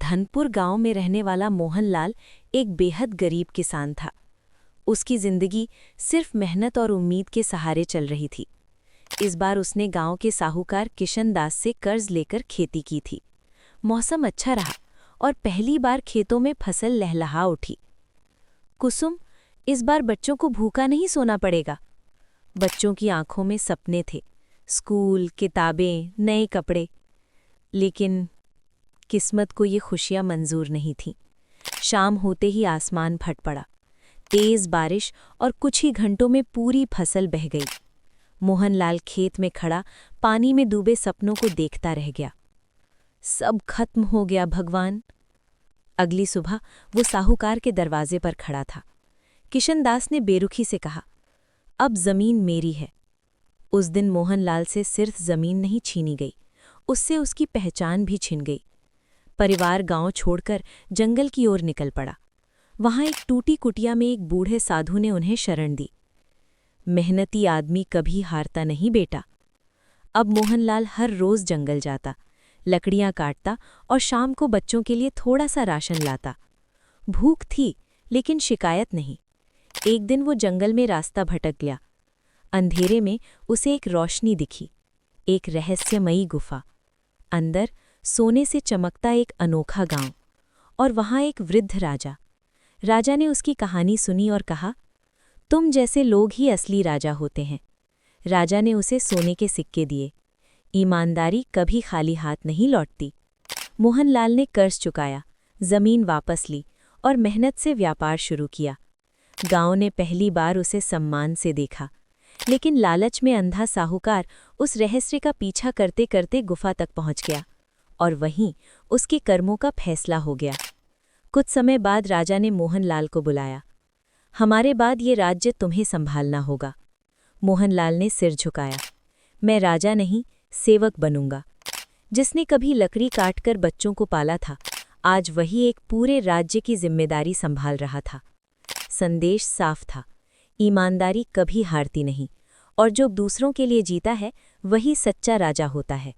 धनपुर गांव में रहने वाला मोहनलाल एक बेहद गरीब किसान था। उसकी जिंदगी सिर्फ मेहनत और उम्मीद के सहारे चल रही थी। इस बार उसने गांव के साहूकार किशन दास से कर्ज लेकर खेती की थी। मौसम अच्छा रहा और पहली बार खेतों में फसल लहलहा उठी। कुसुम, इस बार बच्चों को भूखा नहीं सोना पड़ेगा। बच्चों की आंखों में सपने थे, स्कूल, किताबें, नए कपड़े। लेकिन किस्मत को ये खुशियां मंजूर नहीं थीं। शाम होते ही आसमान फट पड़ा। तेज बारिश और कुछ ही घंटों में पूरी फसल बह गई। मोहनलाल खेत में खड़ा पानी में डूबे सपनों को देखता रह गया। सब खत्म हो गया भगवान। अगली सुबह वो साहूकार के दरवाजे पर खड़ा था। किशन दास ने बेरुखी से कहा, अब जमीन मेरी है। उस दिन मोहनलाल से सिर्फ जमीन नहीं छीनी गई, उससे उसकी पहचान भी छिन गई। परिवार गांव छोड़कर जंगल की ओर निकल पड़ा। वहां एक टूटी कुटिया में एक बूढ़े साधु ने उन्हें शरण दी। मेहनती आदमी कभी हारता नहीं बेटा। अब मोहनलाल हर रोज जंगल जाता, लकड़ियां काटता और शाम को बच्चों के लिए थोड़ा सा राशन लाता। भूख थी लेकिन शिकायत नहीं। एक दिन वो जंगल में रास्ता भटक गया। अंधेरे में उसे एक रोशनी दिखी, एक रहस्यमयी गुफा। अंदर सोने से चमकता एक अनोखा गांव, और वहां एक वृद्ध राजा। राजा ने उसकी कहानी सुनी और कहा, तुम जैसे लोग ही असली राजा होते हैं। राजा ने उसे सोने के सिक्के दिए। ईमानदारी कभी खाली हाथ नहीं लौटती। मोहनलाल ने कर्ज चुकाया, जमीन वापस ली और मेहनत से व्यापार शुरू किया। गांव ने पहली बार उसे सम्मान से देखा। लेकिन लालच में अंधा साहूकार उस रहस्य का पीछा करते करते गुफा तक पहुंच गया, और वहीं उसके कर्मों का फैसला हो गया। कुछ समय बाद राजा ने मोहनलाल को बुलाया। हमारे बाद ये राज्य तुम्हें संभालना होगा। मोहनलाल ने सिर झुकाया। मैं राजा नहीं, सेवक बनूंगा। जिसने कभी लकड़ी काटकर बच्चों को पाला था, आज वही एक पूरे राज्य की जिम्मेदारी संभाल रहा था। संदेश साफ था, ईमानदारी कभी हारती नहीं, और जो दूसरों के लिए जीता है वही सच्चा राजा होता है।